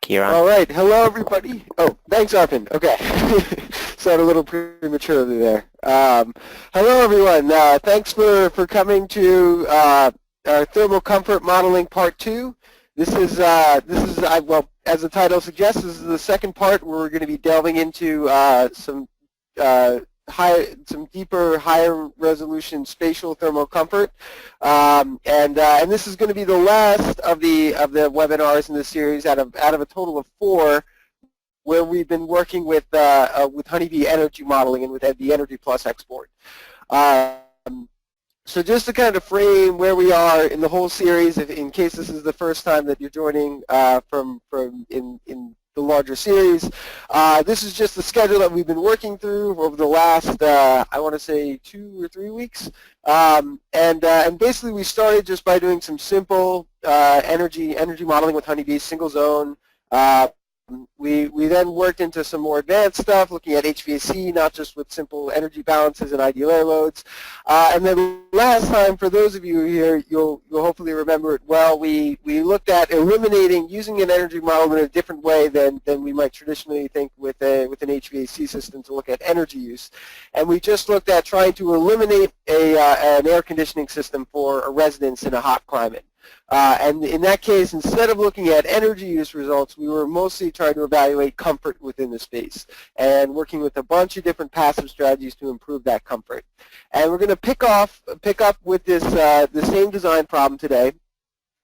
You're on. All right. Hello, everybody. Oh, thanks, Arpin. Okay. Sound a little prematurely there. Hello, everyone. Thanks for coming to our thermal comfort modeling part 2. This is well, as the title suggests, this is the second part where we're going to be delving into some deeper, higher resolution spatial thermal comfort, and this is going to be the last of the webinars in this series out of a total of 4, where we've been working with Honeybee energy modeling and with the Energy Plus export. So just to kind of frame where we are in the whole series, in case this is the first time that you're joining from in the larger series, this is just the schedule that we've been working through over the last, I want to say, 2 or 3 weeks. And basically we started just by doing some simple energy modeling with Honeybee, single zone. We then worked into some more advanced stuff, looking at HVAC, not just with simple energy balances and ideal air loads. And then last time, for those of you here, you'll hopefully remember it well, we looked at eliminating, using an energy model in a different way than we might traditionally think with an HVAC system to look at energy use. And we just looked at trying to eliminate an air conditioning system for a residence in a hot climate. And in that case, instead of looking at energy use results, we were mostly trying to evaluate comfort within the space and working with a bunch of different passive strategies to improve that comfort. And we're going to pick up with this the same design problem today.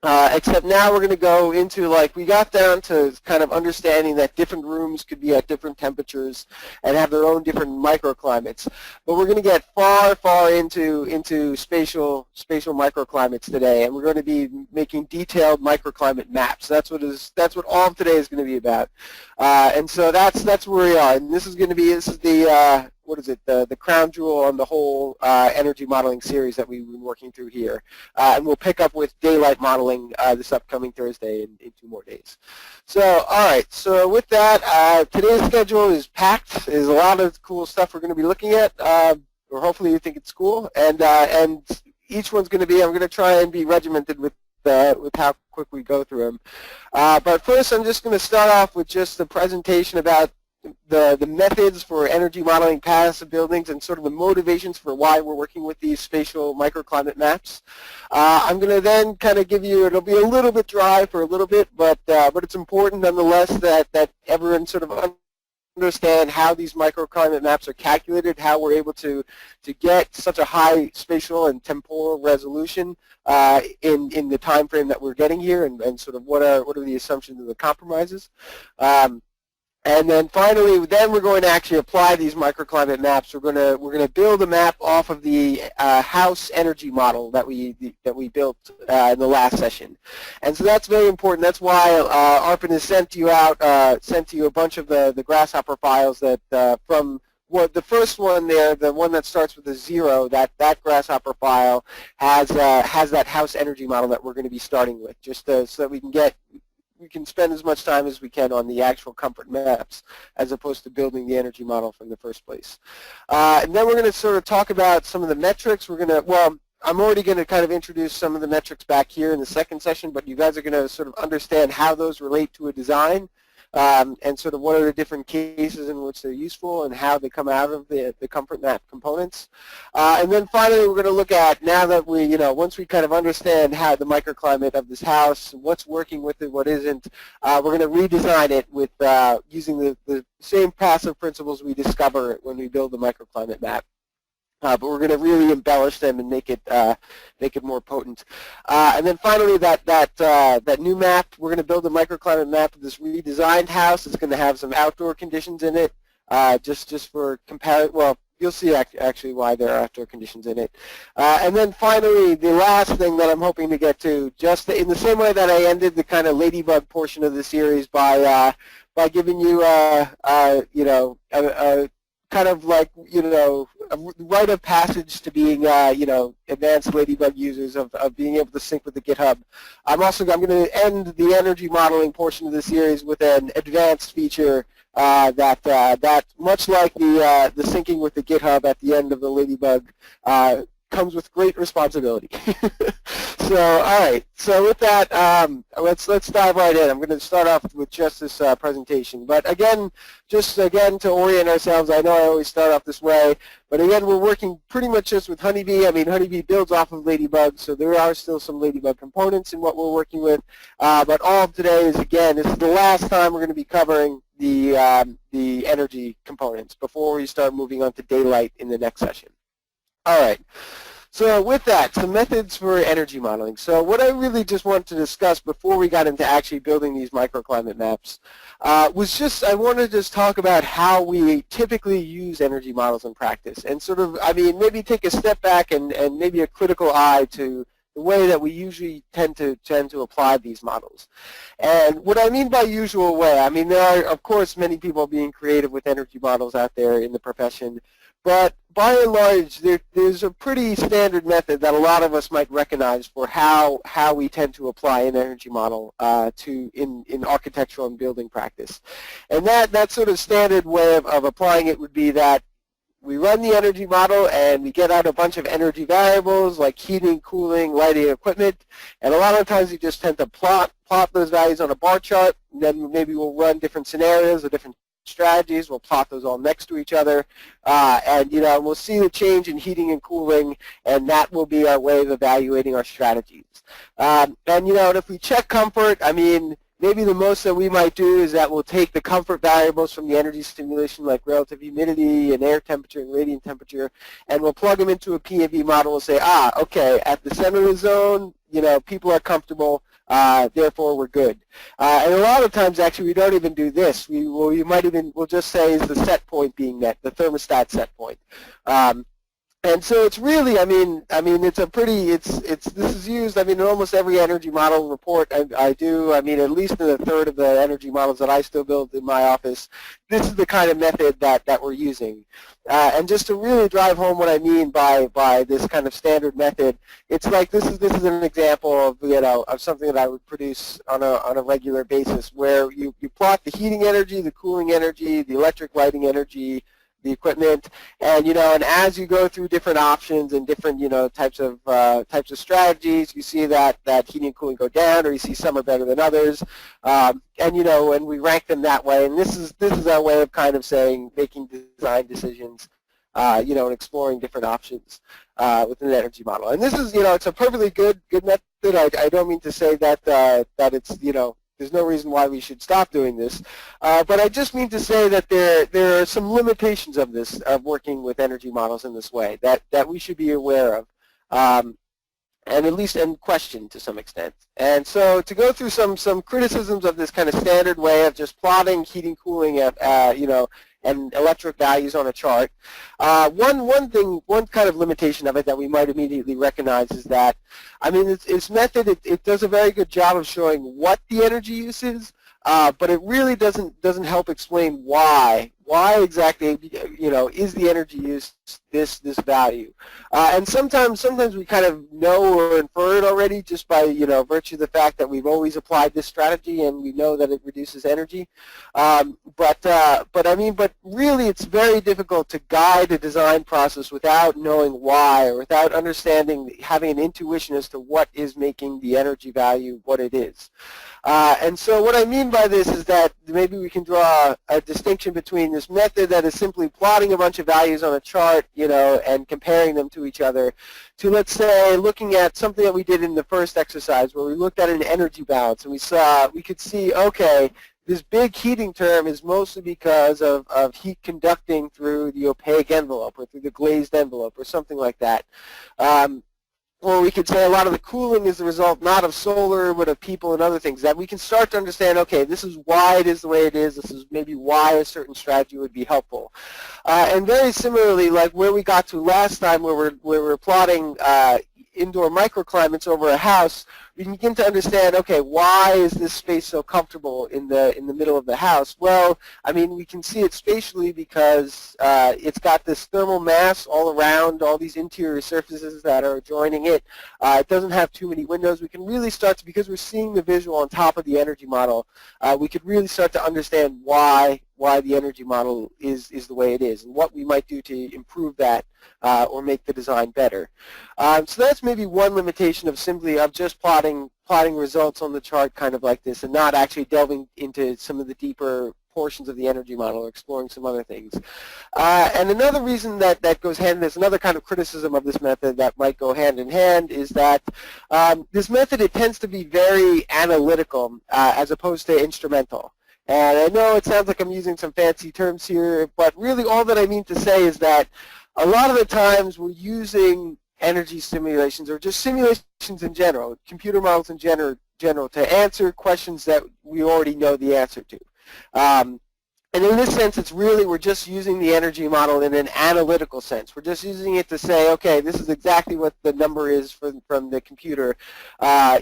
Except now we're going to go into, like, we got down to kind of understanding that different rooms could be at different temperatures and have their own different microclimates. But we're going to get far into spatial microclimates today, and we're going to be making detailed microclimate maps. That's what all of today is going to be about. And so that's where we are. And this is the what is it, the crown jewel on the whole energy modeling series that we've been working through here. And we'll pick up with daylight modeling this upcoming Thursday in 2 more days. So, all right, so with that, today's schedule is packed. There's a lot of cool stuff we're going to be looking at, or hopefully you think it's cool. And each one's going to be, I'm going to try and be regimented with how quick we go through them. But first, I'm just going to start off with just the presentation about the methods for energy modeling passive buildings and sort of the motivations for why we're working with these spatial microclimate maps. I'm going to then kind of give you, it'll be a little bit dry for a little bit, but it's important nonetheless that everyone sort of understand how these microclimate maps are calculated, how we're able to get such a high spatial and temporal resolution in the time frame that we're getting here, and sort of what are the assumptions and the compromises. And then finally, we're going to actually apply these microclimate maps. We're going to build a map off of the house energy model that we built in the last session. And so that's very important. That's why Arpin has sent you a bunch of the grasshopper files that from the first one there, the one that starts with a 0, that grasshopper file has that house energy model that we're going to be starting with, just so that we can spend as much time as we can on the actual comfort maps as opposed to building the energy model from the first place. And then we're going to sort of talk about some of the metrics. I'm already going to kind of introduce some of the metrics back here in the second session, but you guys are going to sort of understand how those relate to a design, and sort of what are the different cases in which they're useful and how they come out of the comfort map components. And then finally, we're going to look at, now that once we kind of understand how the microclimate of this house, what's working with it, what isn't, we're going to redesign it with using the same passive principles we discover when we build the microclimate map. But we're going to really embellish them and make it more potent. And then finally, that new map, we're going to build a microclimate map of this redesigned house. It's going to have some outdoor conditions in it, just for comparison. Well, you'll see actually why there are outdoor conditions in it. And then finally, the last thing that I'm hoping to get to, just in the same way that I ended the kind of ladybug portion of the series by giving you kind of like, a rite of passage to being, advanced Ladybug users of being able to sync with the GitHub. I'm going to end the energy modeling portion of the series with an advanced feature that much like the syncing with the GitHub at the end of the Ladybug comes with great responsibility. So, all right. So with that, let's dive right in. I'm going to start off with just this presentation. But again, just again to orient ourselves, I know I always start off this way, but again, we're working pretty much just with Honeybee. I mean, Honeybee builds off of Ladybug, so there are still some Ladybug components in what we're working with. But all of today is, again, this is the last time we're going to be covering the energy components before we start moving on to daylight in the next session. All right. So with that, some methods for energy modeling. So what I really just wanted to discuss before we got into actually building these microclimate maps was just, I wanted to just talk about how we typically use energy models in practice and sort of, I mean, maybe take a step back and maybe a critical eye to the way that we usually tend to apply these models. And what I mean by usual way, I mean, there are, of course, many people being creative with energy models out there in the profession. But by and large, there's a pretty standard method that a lot of us might recognize for how we tend to apply an energy model in architectural and building practice. And that sort of standard way of applying it would be that we run the energy model and we get out a bunch of energy variables like heating, cooling, lighting, equipment. And a lot of times we just tend to plot those values on a bar chart. And then maybe we'll run different scenarios or different strategies. We'll plot those all next to each other, and we'll see the change in heating and cooling, and that will be our way of evaluating our strategies. And if we check comfort, I mean, maybe the most that we might do is that we'll take the comfort variables from the energy simulation, like relative humidity and air temperature and radiant temperature, and we'll plug them into a P&V model and say, okay, at the center of the zone, people are comfortable. Therefore, we're good. And a lot of times, actually, we don't even do this. We'll just say is the set point being met, the thermostat set point. And so it's really, it's a pretty, this is used, in almost every energy model report I do, at least in a third of the energy models that I still build in my office, this is the kind of method that we're using. And just to really drive home what I mean by this kind of standard method, it's like this is an example of something that I would produce on a regular basis, where you plot the heating energy, the cooling energy, the electric lighting energy, the equipment, and and as you go through different options and different types of strategies, you see that heating and cooling go down, or you see some are better than others, and we rank them that way. And this is our way of kind of saying making design decisions, and exploring different options within the energy model. And this is it's a perfectly good method. I don't mean to say that it's there's no reason why we should stop doing this, but I just mean to say that there are some limitations of this, of working with energy models in this way, that we should be aware of, and at least question to some extent. And so to go through some criticisms of this kind of standard way of just plotting heating, cooling, and electric values on a chart. One kind of limitation of it that we might immediately recognize is that, its method, it does a very good job of showing what the energy use is, but it really doesn't help explain why exactly is the energy use this value. And sometimes we kind of know or infer it already just by virtue of the fact that we've always applied this strategy and we know that it reduces energy. But really it's very difficult to guide a design process without knowing why, or without having an intuition as to what is making the energy value what it is. And so what I mean by this is that maybe we can draw a distinction between this method that is simply plotting a bunch of values on a chart, and comparing them to each other, to, let's say, looking at something that we did in the first exercise where we looked at an energy balance and we could see, okay, this big heating term is mostly because of heat conducting through the opaque envelope or through the glazed envelope or something like that. Or we could say a lot of the cooling is the result not of solar but of people and other things, that we can start to understand, okay, this is why it is the way it is, this is maybe why a certain strategy would be helpful. And very similarly, like where we got to last time where we're plotting indoor microclimates over a house, we can begin to understand, okay, why is this space so comfortable in the middle of the house? Well, we can see it spatially because it's got this thermal mass all around all these interior surfaces that are joining it. It doesn't have too many windows. We can really start to, because we're seeing the visual on top of the energy model, we could really start to understand why why the energy model is the way it is and what we might do to improve that or make the design better. So that's maybe one limitation of just plotting results on the chart kind of like this and not actually delving into some of the deeper portions of the energy model or exploring some other things. And another reason that goes hand in this, another kind of criticism of this method that might go hand in hand is that this method, it tends to be very analytical as opposed to instrumental. And I know it sounds like I'm using some fancy terms here, but really all that I mean to say is that a lot of the times we're using energy simulations or just simulations in general, computer models in general to answer questions that we already know the answer to. And in this sense, it's really, we're just using the energy model in an analytical sense. We're just using it to say, okay, this is exactly what the number is from the computer,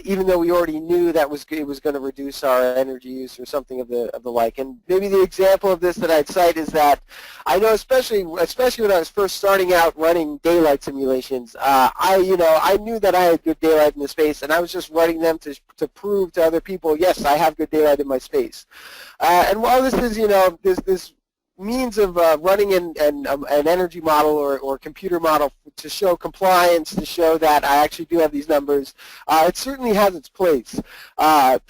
even though we already knew that it was going to reduce our energy use or something of the like. And maybe the example of this that I'd cite is that I know, especially when I was first starting out running daylight simulations, I knew that I had good daylight in the space, and I was just running them to prove to other people, yes, I have good daylight in my space. And while this is, this means of running an energy model or computer model to show compliance, to show that I actually do have these numbers, it certainly has its place. The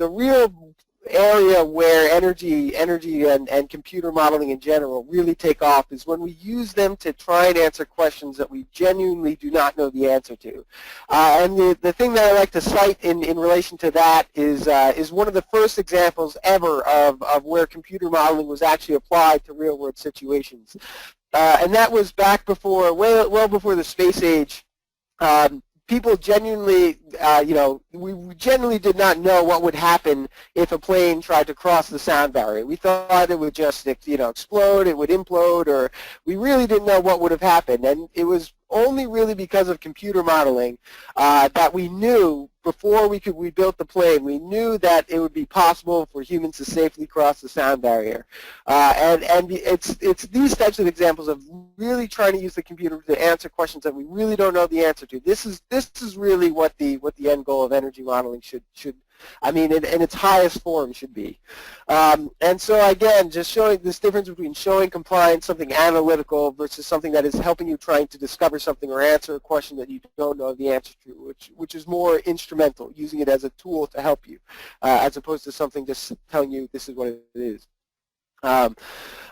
real area where energy and computer modeling in general really take off is when we use them to try and answer questions that we genuinely do not know the answer to. And the thing that I like to cite in relation to that is one of the first examples ever of where computer modeling was actually applied to real-world situations. And that was back before, well before the space age. People genuinely, we genuinely did not know what would happen if a plane tried to cross the sound barrier. We thought it would just, explode, it would implode, or we really didn't know what would have happened. And it was only really because of computer modeling that we knew before we built the plane, we knew that it would be possible for humans to safely cross the sound barrier. And it's these types of examples of really trying to use the computer to answer questions that we really don't know the answer to. This is really what the end goal of energy modeling should in its highest form should be. And so again, just showing this difference between showing compliance, something analytical, versus something that is helping you trying to discover something or answer a question that you don't know the answer to, which is more instrumental, using it as a tool to help you, as opposed to something just telling you this is what it is. All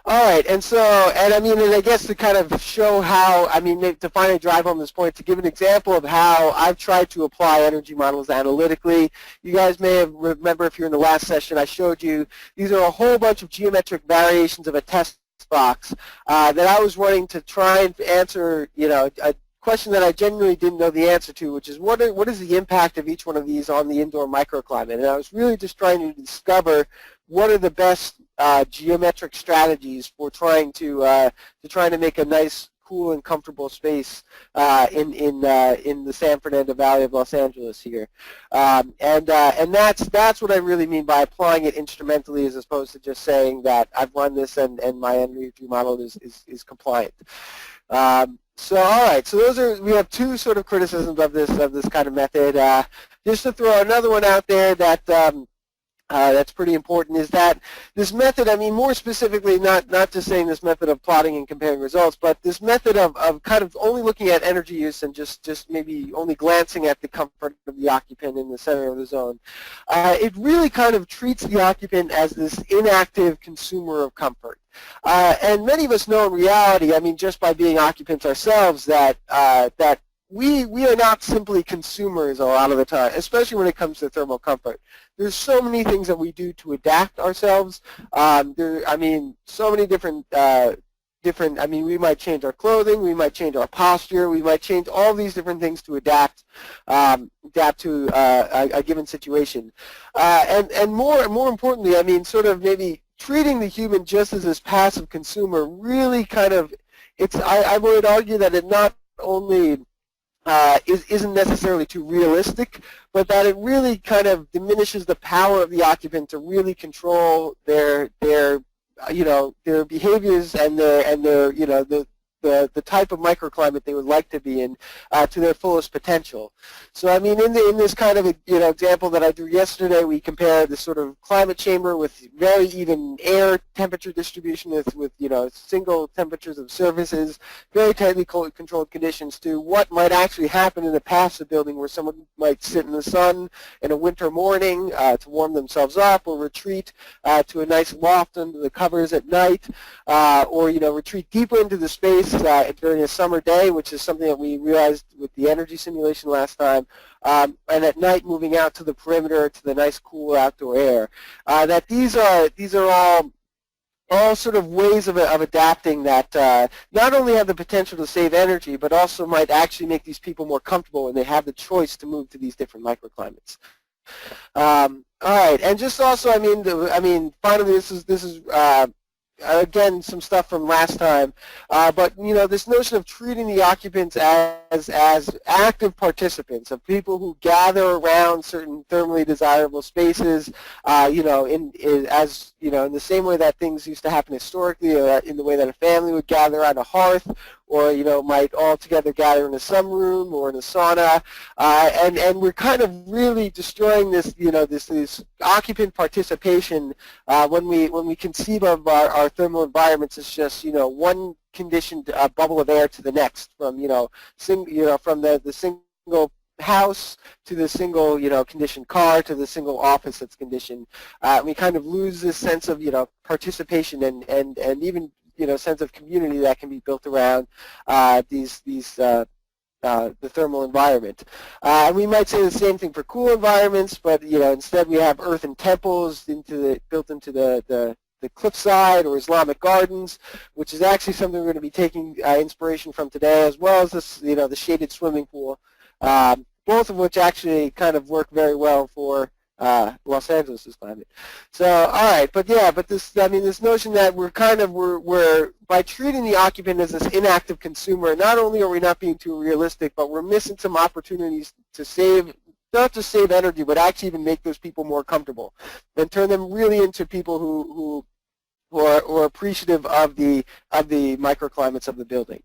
right, and I guess to kind of show how, to finally drive home this point, to give an example of how I've tried to apply energy models analytically. You guys may have remember, if you're in the last session, I showed you these are a whole bunch of geometric variations of a test box that I was running to try and answer, a question that I genuinely didn't know the answer to, which is what is the impact of each one of these on the indoor microclimate? And I was really just trying to discover what are the best geometric strategies for trying to make a nice, cool, and comfortable space in the San Fernando Valley of Los Angeles here, and that's what I really mean by applying it instrumentally, as opposed to just saying that I've run this and my energy model is compliant. So all right, so we have two sort of criticisms of this kind of method. Just to throw another one out there that that's pretty important, is that this method, more specifically, not just saying this method of plotting and comparing results, but this method of kind of only looking at energy use and just maybe only glancing at the comfort of the occupant in the center of the zone, it really kind of treats the occupant as this inactive consumer of comfort. And many of us know in reality, just by being occupants ourselves, that we are not simply consumers a lot of the time, especially when it comes to thermal comfort. There's so many things that we do to adapt ourselves. So many different, we might change our clothing, we might change our posture, we might change all these different things to adapt to a given situation. And more importantly, sort of maybe treating the human just as this passive consumer really kind of, I would argue that it not only isn't necessarily too realistic, but that it really kind of diminishes the power of the occupant to really control their behaviors and their the type of microclimate they would like to be in to their fullest potential. So I mean, in this kind of example that I drew yesterday, we compare the sort of climate chamber with very even air temperature distribution with single temperatures of surfaces, very tightly controlled conditions, to what might actually happen in a passive building where someone might sit in the sun in a winter morning to warm themselves up, or retreat to a nice loft under the covers at night, or retreat deeper into the space during a summer day, which is something that we realized with the energy simulation last time, and at night moving out to the perimeter to the nice cool outdoor air. That these are all sort of ways of adapting that not only have the potential to save energy, but also might actually make these people more comfortable when they have the choice to move to these different microclimates. All right, and just also, finally, this is again some stuff from last time, but this notion of treating the occupants as active participants, of people who gather around certain thermally desirable spaces, in the same way that things used to happen historically, or in the way that a family would gather on a hearth, or might all together gather in a sunroom or in a sauna, and we're kind of really destroying this this occupant participation when we conceive of our thermal environments as just one conditioned bubble of air to the next, from from the single house to the single conditioned car to the single office that's conditioned. We kind of lose this sense of participation and even sense of community that can be built around the thermal environment. And we might say the same thing for cool environments, but instead we have earthen temples built into the cliffside, or Islamic gardens, which is actually something we're going to be taking inspiration from today, as well as this the shaded swimming pool, both of which actually kind of work very well for Los Angeles' climate. So, all right, but this notion that we're by treating the occupant as this inactive consumer, not only are we not being too realistic, but we're missing some opportunities to not just save energy, but actually even make those people more comfortable, and turn them really into people who are appreciative of the microclimates of the building.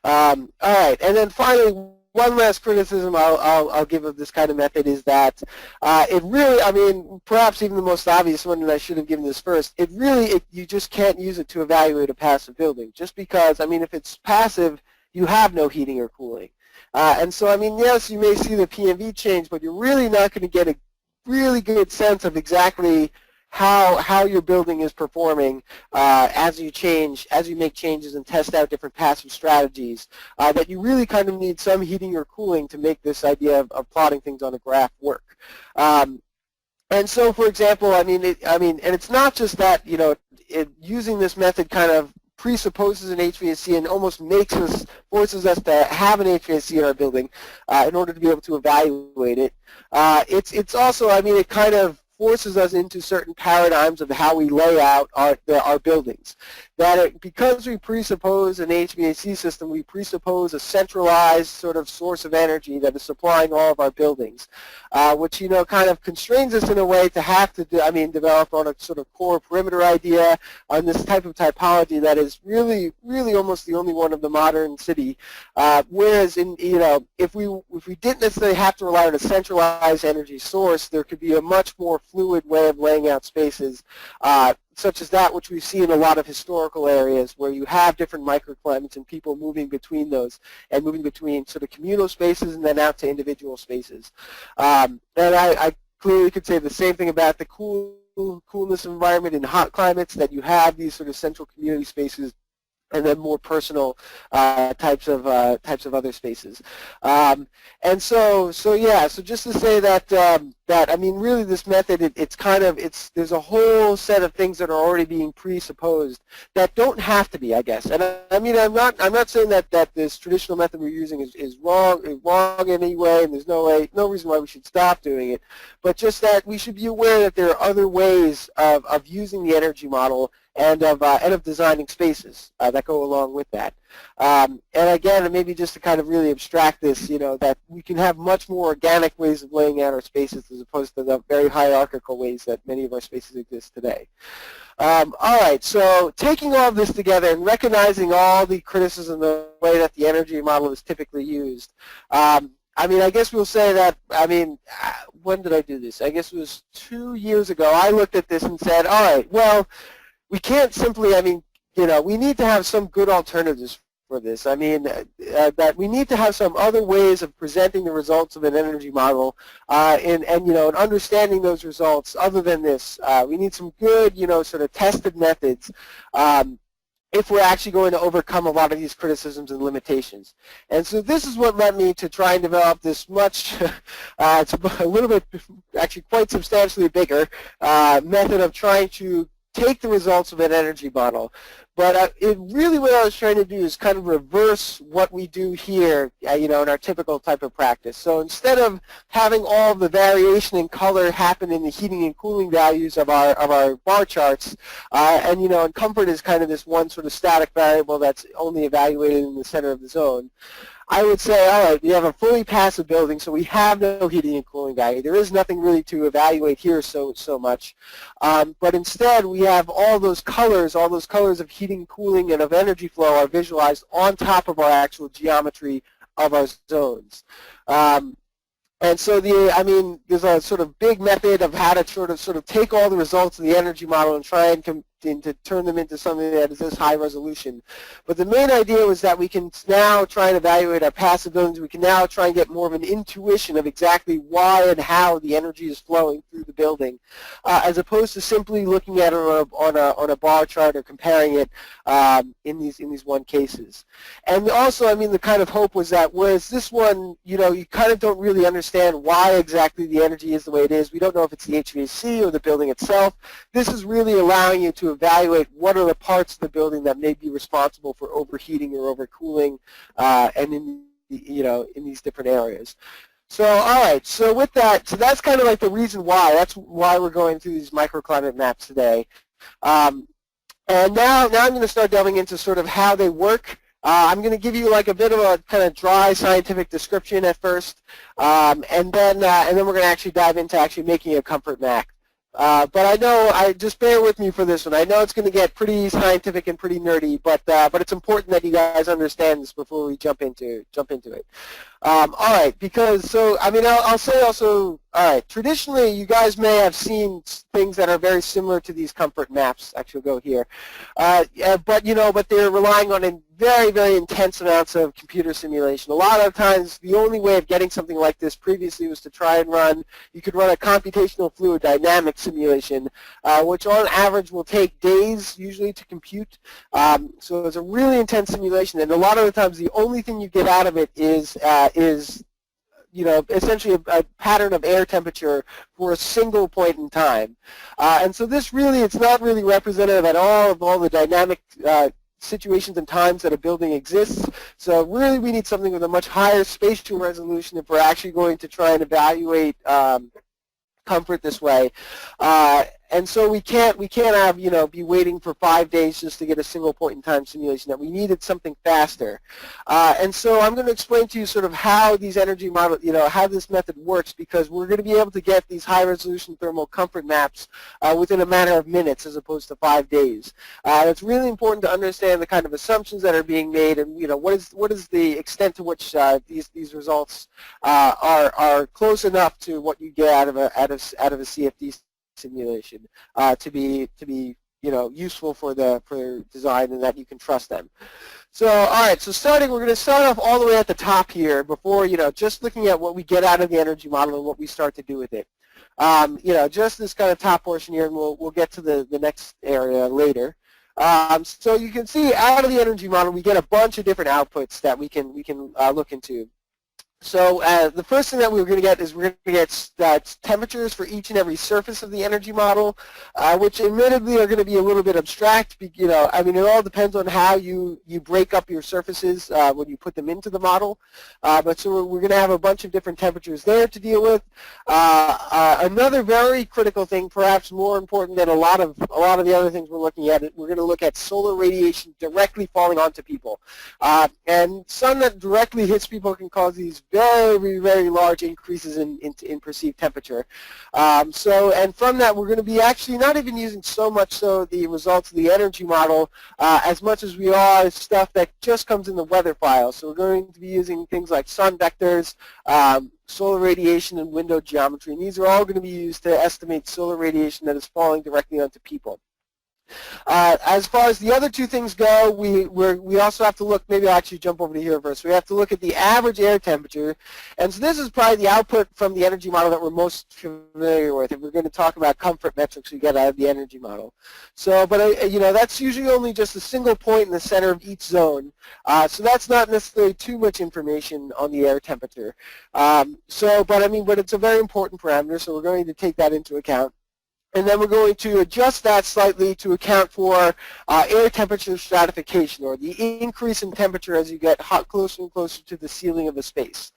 All right, and then finally, one last criticism I'll give of this kind of method is that it really, perhaps even the most obvious one, and I should have given this first, you just can't use it to evaluate a passive building. Just because, if it's passive, you have no heating or cooling. And so, yes, you may see the PMV change, but you're really not going to get a really good sense of exactly how your building is performing as you make changes and test out different passive strategies, that you really kind of need some heating or cooling to make this idea of plotting things on a graph work. And so, for example, and it's not just that, using this method kind of presupposes an HVAC and almost forces us to have an HVAC in our building in order to be able to evaluate it. It's also, it kind of forces us into certain paradigms of how we lay out our buildings. Because we presuppose an HVAC system, we presuppose a centralized sort of source of energy that is supplying all of our buildings, which kind of constrains us in a way to have to develop on a sort of core perimeter idea on this type of typology that is really almost the only one of the modern city. Whereas if we didn't necessarily have to rely on a centralized energy source, there could be a much more fluid way of laying out spaces, such as that which we see in a lot of historical areas where you have different microclimates and people moving between those and moving between sort of communal spaces and then out to individual spaces. And I clearly could say the same thing about the coolness environment in hot climates, that you have these sort of central community spaces and then more personal types of other spaces. And so just to say that really this method, there's a whole set of things that are already being presupposed that don't have to be, I guess. And I'm not saying that this traditional method we're using is wrong in any way, and there's no reason why we should stop doing it, but just that we should be aware that there are other ways of using the energy model and of designing spaces that go along with that. And again, maybe just to kind of really abstract this, that we can have much more organic ways of laying out our spaces as opposed to the very hierarchical ways that many of our spaces exist today. All right, so taking all of this together and recognizing all the criticism of the way that the energy model is typically used, I mean, I guess we'll say that, when did I do this? I guess it was 2 years ago. I looked at this and said, all right, well, we can't simply, we need to have some good alternatives for this. That we need to have some other ways of presenting the results of an energy model and understanding those results other than this. We need some good, sort of tested methods if we're actually going to overcome a lot of these criticisms and limitations. And so this is what led me to try and develop this much, it's a little bit, actually quite substantially bigger method of trying to take the results of an energy model. But really what I was trying to do is kind of reverse what we do here, in our typical type of practice. So instead of having all the variation in color happen in the heating and cooling values of our bar charts, and comfort is kind of this one sort of static variable that's only evaluated in the center of the zone, I would say, all right, we have a fully passive building, so we have no heating and cooling value. There is nothing really to evaluate here so much. But instead, we have all those colors of heating, cooling, and of energy flow are visualized on top of our actual geometry of our zones. And so there's a sort of big method of how to sort of take all the results of the energy model and try and to turn them into something that is this high resolution. But the main idea was that we can now try and evaluate our passive buildings. We can now try and get more of an intuition of exactly why and how the energy is flowing through the building, as opposed to simply looking at it on a bar chart or comparing it in these one cases. And also, the kind of hope was that whereas this one, you kind of don't really understand why exactly the energy is the way it is. We don't know if it's the HVAC or the building itself. This is really allowing you to evaluate what are the parts of the building that may be responsible for overheating or overcooling, and in these different areas. So all right, so with that, so that's kind of like the reason why. That's why we're going through these microclimate maps today. And now I'm going to start delving into sort of how they work. I'm going to give you like a bit of a kind of dry scientific description at first, and then we're going to actually dive into actually making a comfort map. But I know, just bear with me for this one. I know it's going to get pretty scientific and pretty nerdy, but it's important that you guys understand this before we jump into it. All right, because I'll say also, all right, traditionally you guys may have seen things that are very similar to these comfort maps. Actually, we'll go here, but they're relying on very, very intense amounts of computer simulation. A lot of times, the only way of getting something like this previously was to try and you could run a computational fluid dynamics simulation, which on average will take days usually to compute. So it's a really intense simulation, and a lot of the times the only thing you get out of it is essentially a pattern of air temperature for a single point in time. And so this really, it's not really representative at all of all the dynamic situations and times that a building exists. So really we need something with a much higher spatial resolution if we're actually going to try and evaluate comfort this way. And so we can't have, be waiting for 5 days just to get a single point in time simulation. That we needed something faster. And so I'm going to explain to you sort of how these energy models, how this method works, because we're going to be able to get these high resolution thermal comfort maps within a matter of minutes as opposed to 5 days. It's really important to understand the kind of assumptions that are being made, and what is the extent to which these results are close enough to what you get out of a CFD simulation to be useful for design, and that you can trust them. So all right, so we're going to start off all the way at the top here before just looking at what we get out of the energy model and what we start to do with it. Just this kind of top portion here, and we'll get to the next area later. So you can see out of the energy model we get a bunch of different outputs that we can look into. So the first thing that we're going to get is we're going to get temperatures for each and every surface of the energy model, which admittedly are going to be a little bit abstract. I mean, it all depends on how you break up your surfaces when you put them into the model. But so we're going to have a bunch of different temperatures there to deal with. Another very critical thing, perhaps more important than a lot of the other things we're looking at, we're going to look at solar radiation directly falling onto people. And sun that directly hits people can cause these very, very large increases in perceived temperature. And from that, we're going to be actually not even using so much so the results of the energy model as much as we are stuff that just comes in the weather file. So we're going to be using things like sun vectors, solar radiation, and window geometry. And these are all going to be used to estimate solar radiation that is falling directly onto people. As far as the other two things go, we also have to look, maybe I'll actually jump over to here first. We have to look at the average air temperature. And so this is probably the output from the energy model that we're most familiar with. If we're going to talk about comfort metrics we get out of the energy model. So, but that's usually only just a single point in the center of each zone. So that's not necessarily too much information on the air temperature. But it's a very important parameter, so we're going to take that into account. And then we're going to adjust that slightly to account for air temperature stratification, or the increase in temperature as you get closer and closer to the ceiling of a space,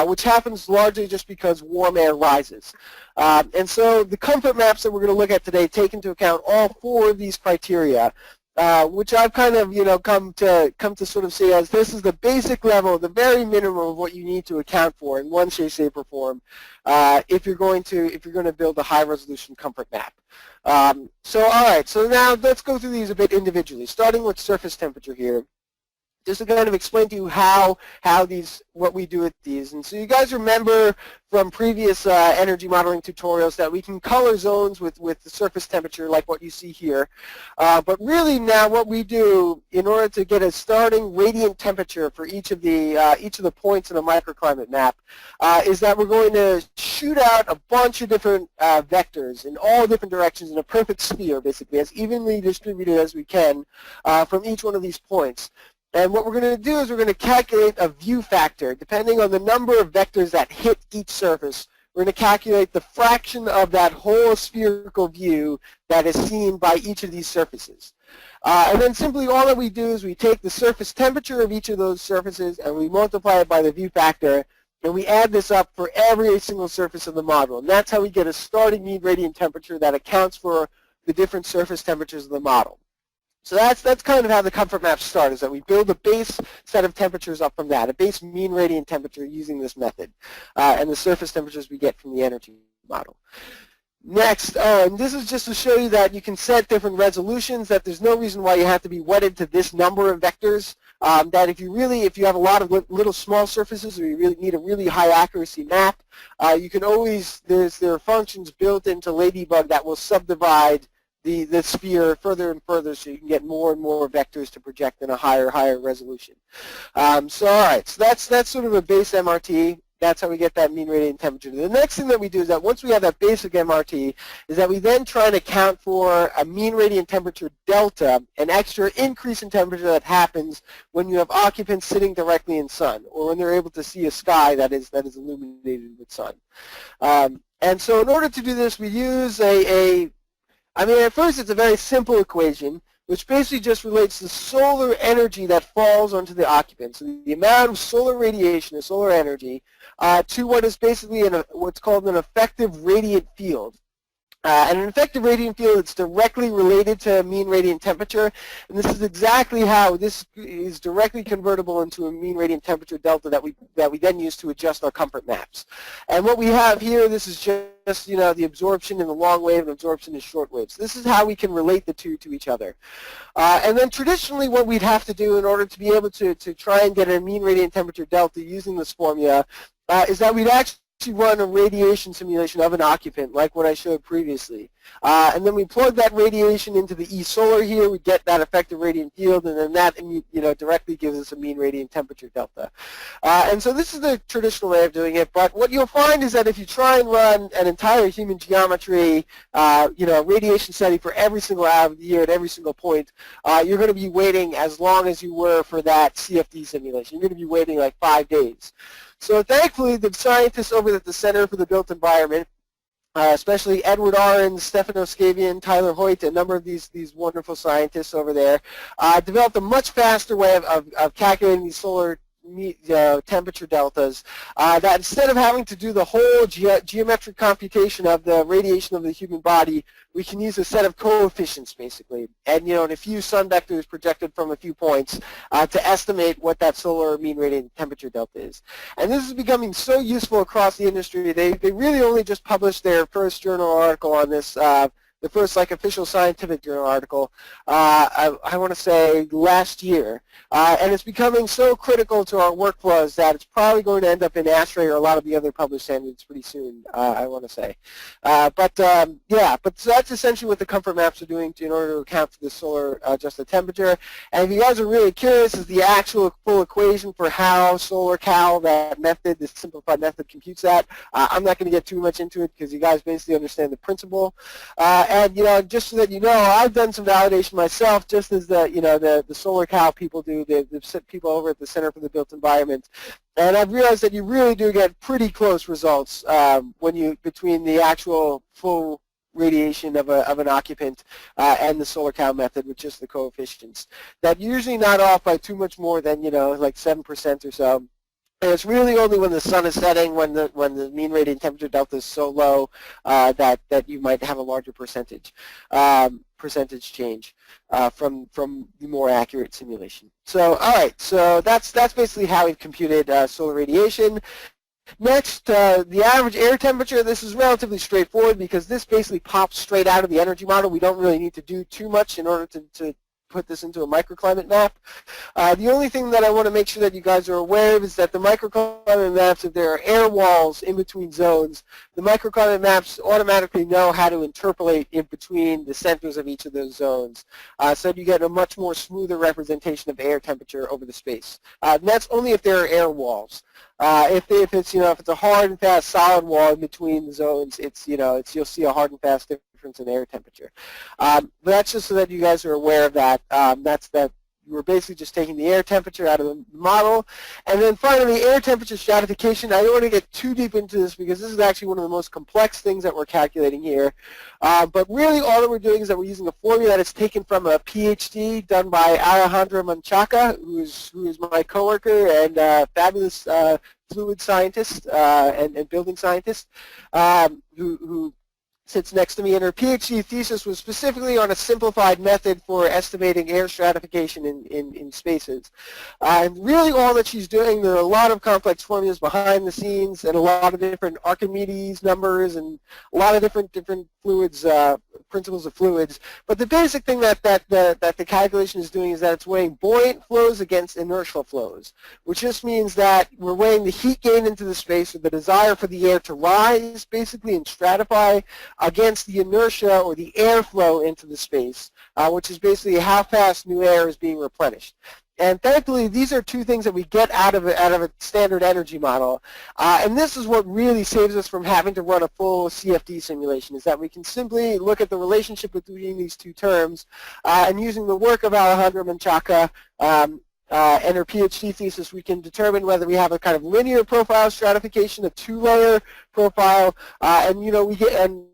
which happens largely just because warm air rises. And so the comfort maps that we're going to look at today take into account all four of these criteria, which I've kind of come to sort of see as this is the basic level, the very minimum of what you need to account for in one shape or form if you're going to build a high resolution comfort map. So all right, so now let's go through these a bit individually, starting with surface temperature here. Just to kind of explain to you what we do with these. And so you guys remember from previous energy modeling tutorials that we can color zones with the surface temperature like what you see here. But really now what we do in order to get a starting radiant temperature for each of the points in a microclimate map is that we're going to shoot out a bunch of different vectors in all different directions in a perfect sphere, basically, as evenly distributed as we can from each one of these points. And what we're going to do is we're going to calculate a view factor. Depending on the number of vectors that hit each surface, we're going to calculate the fraction of that whole spherical view that is seen by each of these surfaces. And then simply all that we do is we take the surface temperature of each of those surfaces and we multiply it by the view factor, and we add this up for every single surface of the model. And that's how we get a starting mean radiant temperature that accounts for the different surface temperatures of the model. So that's kind of how the comfort maps start, is that we build a base set of temperatures up from that, a base mean radiant temperature using this method, and the surface temperatures we get from the energy model. Next, and this is just to show you that you can set different resolutions, that there's no reason why you have to be wedded to this number of vectors, that if you have a lot of little small surfaces or you really need a really high accuracy map, you can always, there are functions built into Ladybug that will subdivide the sphere further and further so you can get more and more vectors to project in a higher resolution. So all right, so that's sort of a base MRT. That's how we get that mean radiant temperature. The next thing that we do is that once we have that basic MRT is that we then try and account for a mean radiant temperature delta, an extra increase in temperature that happens when you have occupants sitting directly in sun, or when they're able to see a sky that is illuminated with sun. And so in order to do this, we use at first it's a very simple equation, which basically just relates the solar energy that falls onto the occupant, so the amount of solar radiation or solar energy, to what is basically what's called an effective radiant field. And an effective radiant field is directly related to mean radiant temperature, and this is exactly how this is directly convertible into a mean radiant temperature delta that we then use to adjust our comfort maps. And what we have here, this is just the absorption in the long wave and absorption in short wave. So this is how we can relate the two to each other. And then traditionally what we'd have to do in order to be able to try and get a mean radiant temperature delta using this formula is that we'd actually run a radiation simulation of an occupant like what I showed previously. And then we plug that radiation into the E solar here, we get that effective radiant field, and then that directly gives us a mean radiant temperature delta. And so this is the traditional way of doing it, but what you'll find is that if you try and run an entire human geometry radiation study for every single hour of the year at every single point, you're going to be waiting as long as you were for that CFD simulation. You're going to be waiting like 5 days. So thankfully, the scientists over at the Center for the Built Environment, especially Edward Ahrens, Stefano Scavian, Tyler Hoyt, a number of these wonderful scientists over there, developed a much faster way of calculating these solar temperature deltas, that instead of having to do the whole geometric computation of the radiation of the human body, we can use a set of coefficients basically, and and a few sun vectors projected from a few points to estimate what that solar mean radiant temperature delta is. And this is becoming so useful across the industry. They really only just published their first journal article on this, the first official scientific journal article, I want to say last year, and it's becoming so critical to our workflows that it's probably going to end up in ASHRAE or a lot of the other published standards pretty soon, I want to say. Yeah, but so that's essentially what the comfort maps are doing in order to account for the solar adjusted temperature. And if you guys are really curious, is the actual full equation for how solar cal, that method, this simplified method, computes that. I'm not going to get too much into it because you guys basically understand the principle. And just so that you know, I've done some validation myself, just as the solar cal people do, the people over at the Center for the Built Environment. And I've realized that you really do get pretty close results between the actual full radiation of an occupant and the solar cal method with just the coefficients. That usually not off by too much more than like 7% or so. And it's really only when the sun is setting, when the mean radiant temperature delta is so low that you might have a larger percentage change from the more accurate simulation. So all right, so that's basically how we've computed solar radiation. Next, the average air temperature. This is relatively straightforward because this basically pops straight out of the energy model. We don't really need to do too much in order to put this into a microclimate map. The only thing that I want to make sure that you guys are aware of is that the microclimate maps, if there are air walls in between zones, the microclimate maps automatically know how to interpolate in between the centers of each of those zones, so you get a much more smoother representation of air temperature over the space. And that's only if there are air walls. If it's a hard and fast solid wall in between the zones, you'll see a hard and fast difference in air temperature. But that's just so that you guys are aware of that. We're basically just taking the air temperature out of the model. And then finally, air temperature stratification. I don't want to get too deep into this because this is actually one of the most complex things that we're calculating here. But really all that we're doing is that we're using a formula that is taken from a PhD done by Alejandro Menchaca, who is my coworker and fabulous fluid scientist and building scientist, who sits next to me, and her PhD thesis was specifically on a simplified method for estimating air stratification in spaces. And really all that she's doing, there are a lot of complex formulas behind the scenes and a lot of different Archimedes numbers and a lot of different fluids, principles of fluids. But the basic thing that the calculation is doing is that it's weighing buoyant flows against inertial flows, which just means that we're weighing the heat gain into the space, or the desire for the air to rise basically and stratify, against the inertia or the airflow into the space, which is basically how fast new air is being replenished. And thankfully, these are two things that we get out of a standard energy model. And this is what really saves us from having to run a full CFD simulation, is that we can simply look at the relationship between these two terms, and using the work of Alejandro Menchaca and her PhD thesis, we can determine whether we have a kind of linear profile stratification, a two-layer profile, and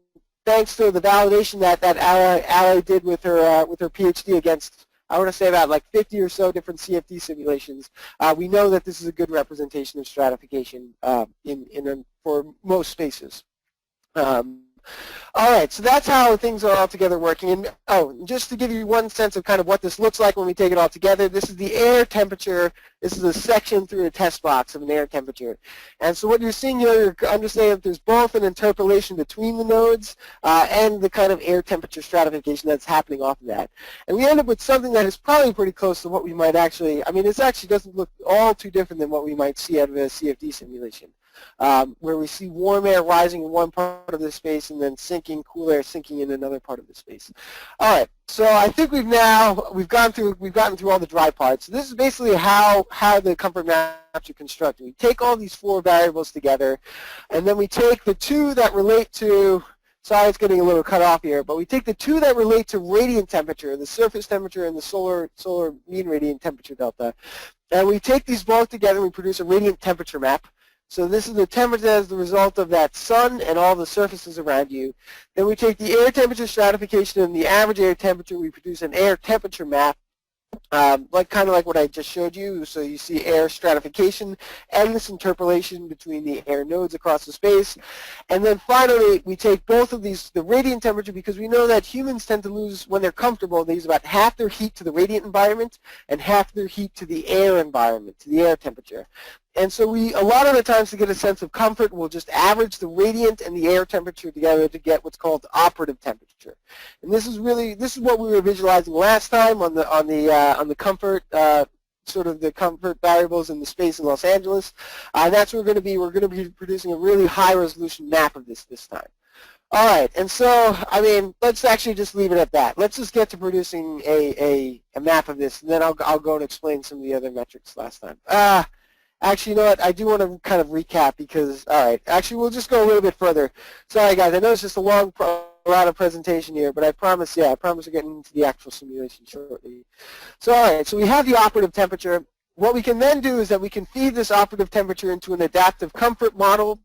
thanks to the validation that Ale did with her PhD against, I want to say, about like 50 or so different CFD simulations, we know that this is a good representation of stratification for most spaces. All right, so that's how things are all together working. And just to give you one sense of kind of what this looks like when we take it all together, this is the air temperature. This is a section through a test box of an air temperature. And so what you're seeing here, you're understanding that there's both an interpolation between the nodes and the kind of air temperature stratification that's happening off of that. And we end up with something that is probably pretty close to what we might actually, it actually doesn't look all too different than what we might see out of a CFD simulation. Where we see warm air rising in one part of the space and then cool air sinking in another part of the space. All right, so I think we've gotten through all the dry parts. So this is basically how the comfort maps are constructed. We take all these four variables together, and then we take the two that relate to, sorry it's getting a little cut off here, but we take the two that relate to radiant temperature, the surface temperature and the solar mean radiant temperature delta, and we take these both together and we produce a radiant temperature map. So this is the temperature as the result of that sun and all the surfaces around you. Then we take the air temperature stratification and the average air temperature. We produce an air temperature map. Kind of like what I just showed you. So you see air stratification, endless interpolation between the air nodes across the space. And then finally, we take both of these, the radiant temperature, because we know that humans tend to lose, when they're comfortable, they use about half their heat to the radiant environment and half their heat to the air environment, to the air temperature. And so a lot of the times to get a sense of comfort, we'll just average the radiant and the air temperature together to get what's called operative temperature. And this is what we were visualizing last time on the comfort, sort of the comfort variables in the space in Los Angeles. That's what we're going to be. We're going to be producing a really high resolution map of this time. All right, and so, I mean, let's actually just leave it at that. Let's just get to producing a map of this, and then I'll go and explain some of the other metrics last time. Actually, you know what? I do want to kind of recap because, all right, actually, we'll just go a little bit further. Sorry, guys. I know it's just a lot of presentation here, but I promise we're getting into the actual simulation shortly. So, all right, so we have the operative temperature. What we can then do is that we can feed this operative temperature into an adaptive comfort model,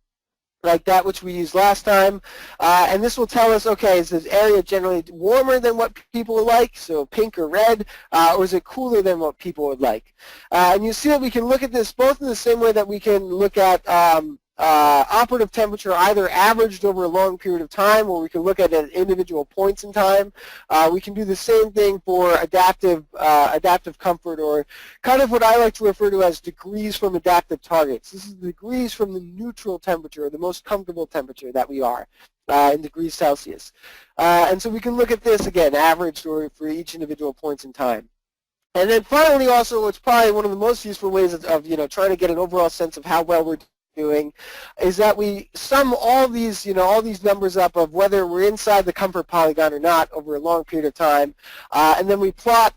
like that which we used last time, and this will tell us, okay, is this area generally warmer than what people would like, so pink or red, or is it cooler than what people would like? And you see that we can look at this both in the same way that we can look at operative temperature either averaged over a long period of time, or we can look at individual points in time. We can do the same thing for adaptive comfort, or kind of what I like to refer to as degrees from adaptive targets. This is degrees from the neutral temperature, or the most comfortable temperature that we are in degrees Celsius. And so we can look at this again, averaged or for each individual points in time. And then finally, also, it's probably one of the most useful ways of trying to get an overall sense of how well we're doing, is that we sum all these numbers up of whether we're inside the comfort polygon or not over a long period of time, and then we plot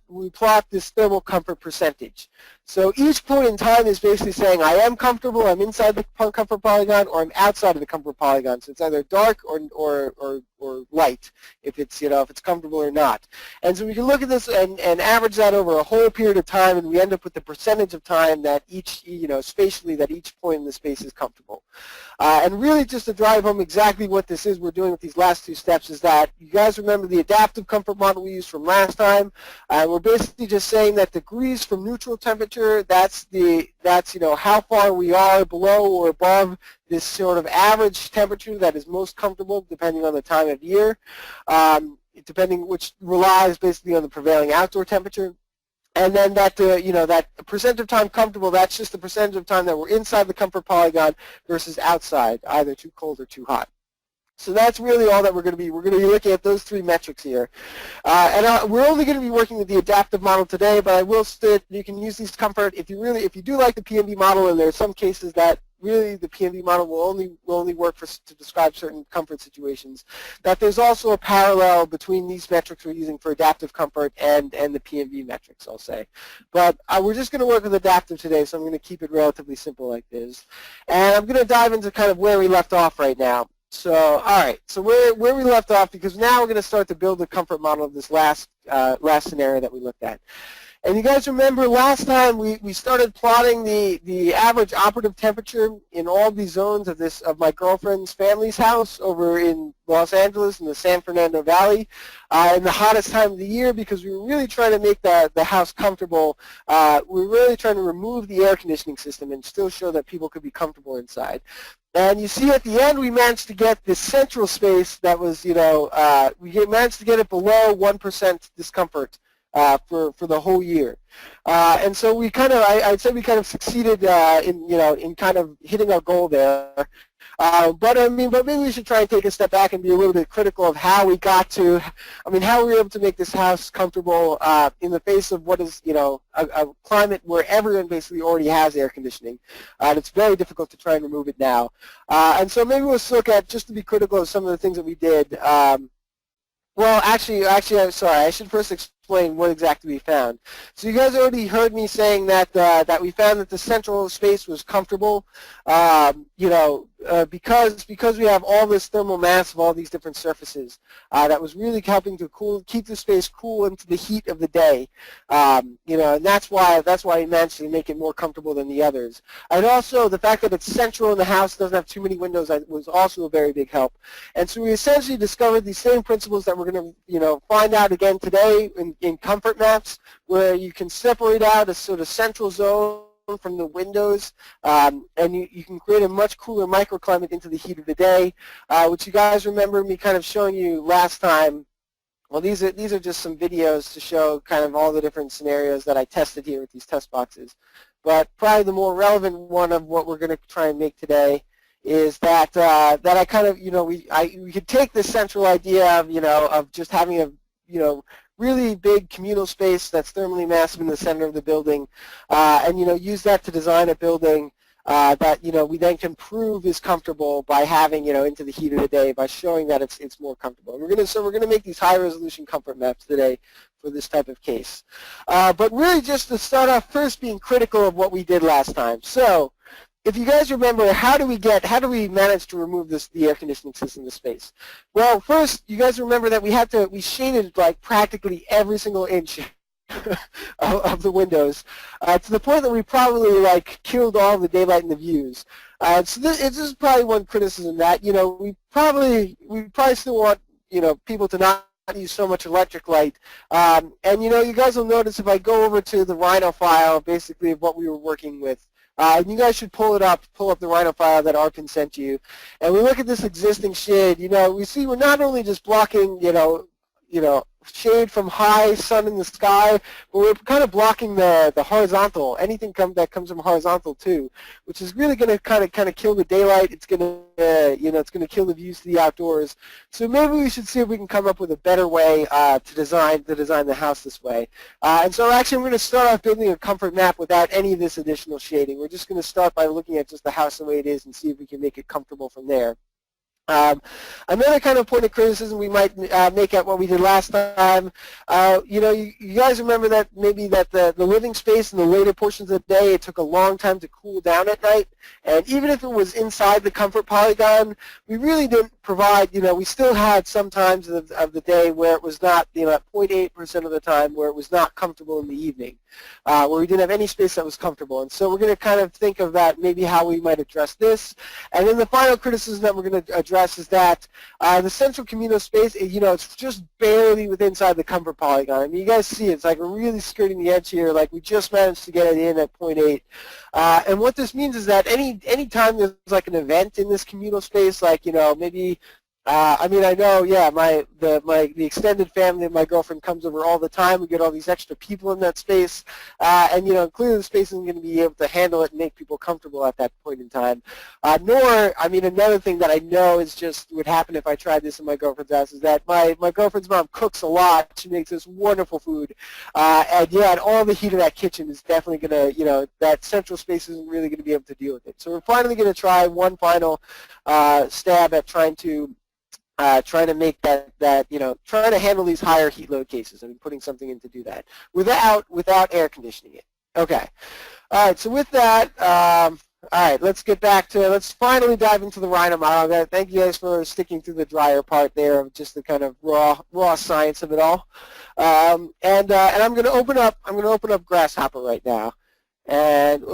this thermal comfort percentage. So each point in time is basically saying I am comfortable, I'm inside the comfort polygon, or I'm outside of the comfort polygon. So it's either dark or light if it's if it's comfortable or not. And so we can look at this and average that over a whole period of time, and we end up with the percentage of time that each spatially that each point in the space is comfortable. And really, just to drive home exactly what this is we're doing with these last two steps, is that you guys remember the adaptive comfort model we used from last time. We're basically just saying that degrees from neutral temperature, that's how far we are below or above this sort of average temperature that is most comfortable depending on the time of year, which relies basically on the prevailing outdoor temperature. And then that that percent of time comfortable, that's just the percentage of time that we're inside the comfort polygon versus outside, either too cold or too hot. So that's really all that we're going to be. We're going to be looking at those three metrics here. And we're only going to be working with the adaptive model today, but I will say you can use these comfort if you do like the PMV model, and there are some cases that really the PMV model will only work to describe certain comfort situations, that there's also a parallel between these metrics we're using for adaptive comfort and the PMV metrics, I'll say. But we're just going to work with adaptive today, so I'm going to keep it relatively simple like this. And I'm going to dive into kind of where we left off right now. So, all right, so where we left off, because now we're going to start to build the comfort model of this last scenario that we looked at. And you guys remember last time we started plotting the average operative temperature in all these zones of my girlfriend's family's house over in Los Angeles in the San Fernando Valley in the hottest time of the year, because we were really trying to make the house comfortable. We were really trying to remove the air conditioning system and still show that people could be comfortable inside. And you see at the end we managed to get this central space that was, we managed to get it below 1% discomfort for the whole year. And so we kind of, I'd say we kind of succeeded in kind of hitting our goal there. But maybe we should try and take a step back and be a little bit critical of how we got to, how we were able to make this house comfortable in the face of what is, a climate where everyone basically already has air conditioning. And it's very difficult to try and remove it now. And so maybe let's look at, just to be critical of some of the things that we did. Well, actually, I'm sorry. I should first explain explain what exactly we found. So you guys already heard me saying that that we found that the central space was comfortable, because we have all this thermal mass of all these different surfaces. That was really helping to keep the space cool into the heat of the day. And that's why we managed to make it more comfortable than the others. And also the fact that it's central in the house, doesn't have too many windows, was also a very big help. And so we essentially discovered these same principles that we're going to find out again today in comfort maps, where you can separate out a sort of central zone from the windows, and you can create a much cooler microclimate into the heat of the day, which you guys remember me kind of showing you last time. Well, these are just some videos to show kind of all the different scenarios that I tested here with these test boxes. But probably the more relevant one of what we're going to try and make today is that I kind of we could take this central idea of just having a really big communal space that's thermally massive in the center of the building, and use that to design a building that we then can prove is comfortable by having into the heat of the day, by showing that it's more comfortable. And we're gonna make these high resolution comfort maps today for this type of case. But really, just to start off, first being critical of what we did last time. So if you guys remember, how do we manage to remove the air conditioning system in the space? Well, first, you guys remember that we shaded like practically every single inch of the windows, to the point that we probably like killed all the daylight in the views. So this is probably one criticism, that we probably still want people to not use so much electric light. And you guys will notice if I go over to the Rhino file, basically of what we were working with. And you guys should pull up the Rhino file that Arpin sent you, and we look at this existing shade. We see we're not only just blocking, shade from high sun in the sky, but we're kind of blocking the horizontal, anything that comes from horizontal too, which is really going to kind of kill the daylight. It's going to it's going to kill the views to the outdoors. So maybe we should see if we can come up with a better way to design the house this way. And so actually, we're going to start off building a comfort map without any of this additional shading. We're just going to start by looking at just the house the way it is and see if we can make it comfortable from there. Another kind of point of criticism we might make at what we did last time, you guys remember that maybe that the living space in the later portions of the day, it took a long time to cool down at night, and even if it was inside the comfort polygon, we really didn't provide, we still had some times of the day where it was not, 0.8% of the time where it was not comfortable in the evening, where we didn't have any space that was comfortable. And so we're going to kind of think of that, maybe how we might address this. And then the final criticism that we're going to address is that the central communal space, it's just barely within inside the comfort polygon. I mean, you guys see it's like we're really skirting the edge here. Like we just managed to get it in at 0.8. And what this means is that any time there's like an event in this communal space, like maybe. I mean, I know, yeah, the extended family of my girlfriend comes over all the time. We get all these extra people in that space, and clearly the space isn't going to be able to handle it and make people comfortable at that point in time. I mean, another thing that I know is just would happen if I tried this in my girlfriend's house is that my girlfriend's mom cooks a lot. She makes this wonderful food, and yeah, and all the heat of that kitchen is definitely going to, that central space isn't really going to be able to deal with it. So we're finally going to try one final stab at trying to make that trying to handle these higher heat load cases. I mean, putting something in to do that without air conditioning it. Okay. All right. So with that, all right, let's finally dive into the Rhino model. Thank you guys for sticking through the drier part there of just the kind of raw science of it all. And I'm going to open up Grasshopper right now. And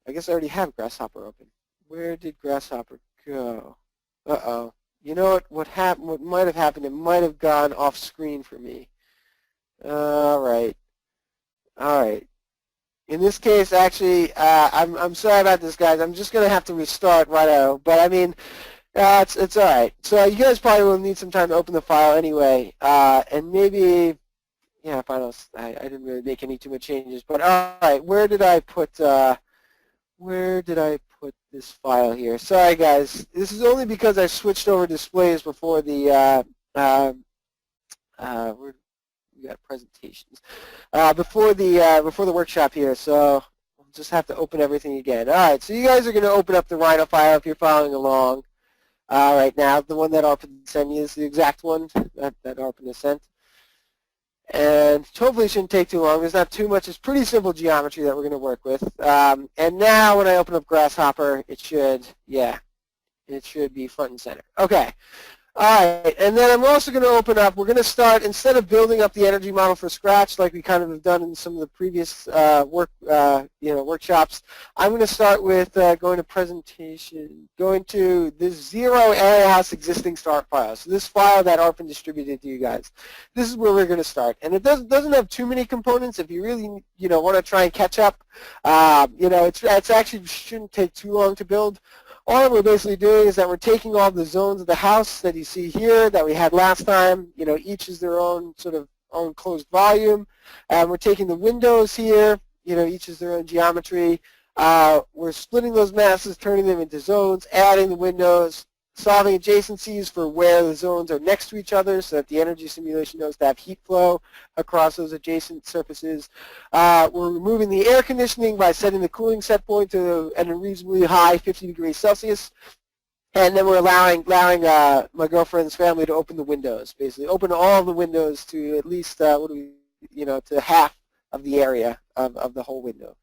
I guess I already have Grasshopper open. Where did Grasshopper go? Uh-oh. You know what happened? What might have happened? It might have gone off screen for me. All right. In this case, actually, I'm sorry about this, guys. I'm just gonna have to restart Rhino. But I mean, it's all right. So you guys probably will need some time to open the file anyway, and maybe, yeah, finals. I didn't really make any too much changes. But all right, where did I put this file here? Sorry, guys. This is only because I switched over displays before the we got presentations before the workshop here. So we'll just have to open everything again. All right. So you guys are going to open up the Rhino file if you're following along. Right now, the one that Arpin sent you is the exact one that Arpin has sent. And hopefully it shouldn't take too long. There's not too much. It's pretty simple geometry that we're going to work with. And now when I open up Grasshopper, it should be front and center. Okay. All right, and then I'm also going to open up, we're going to start, instead of building up the energy model from scratch like we kind of have done in some of the previous workshops, I'm going to start with going to presentation, going to this 0 area house existing start file. So this file that ARPAN distributed to you guys. This is where we're going to start. And it doesn't have too many components. If you really want to try and catch up, it's actually shouldn't take too long to build. All we're basically doing is that we're taking all the zones of the house that you see here that we had last time. Each is their own sort of own closed volume. And we're taking the windows here. Each is their own geometry. We're splitting those masses, turning them into zones, adding the windows, solving adjacencies for where the zones are next to each other so that the energy simulation knows to have heat flow across those adjacent surfaces. We're removing the air conditioning by setting the cooling set point to a reasonably high 50 degrees Celsius. And then we're allowing my girlfriend's family to open the windows, basically open all the windows to at least, to half of the area of the whole window.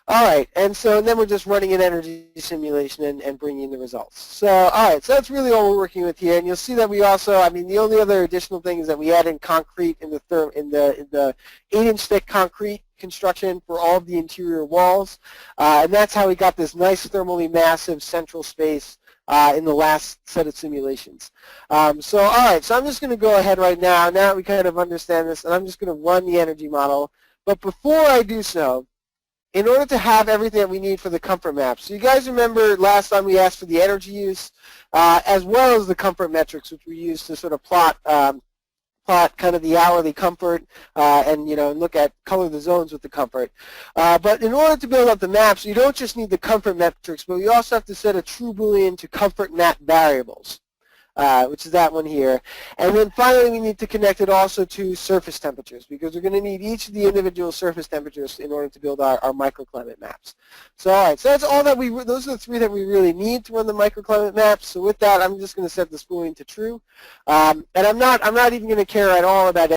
All right, and then we're just running an energy simulation and bringing in the results. So, all right, so that's really all we're working with here. And you'll see that we also, the only other additional thing is that we add in concrete in the 8-inch thick concrete construction for all of the interior walls. And that's how we got this nice thermally massive central space in the last set of simulations. All right, so I'm just going to go ahead right now that we kind of understand this, and I'm just going to run the energy model. But before I do so, in order to have everything that we need for the comfort map. So you guys remember last time we asked for the energy use as well as the comfort metrics, which we used to sort of plot kind of the hourly comfort and look at color the zones with the comfort. But in order to build up the maps, you don't just need the comfort metrics, but you also have to set a true Boolean to comfort map variables. Which is that one here. And then finally we need to connect it also to surface temperatures because we're going to need each of the individual surface temperatures in order to build our microclimate maps. So all right, so that's all that those are the three that we really need to run the microclimate maps. So with that, I'm just going to set this Boolean to true. And I'm not even going to care at all about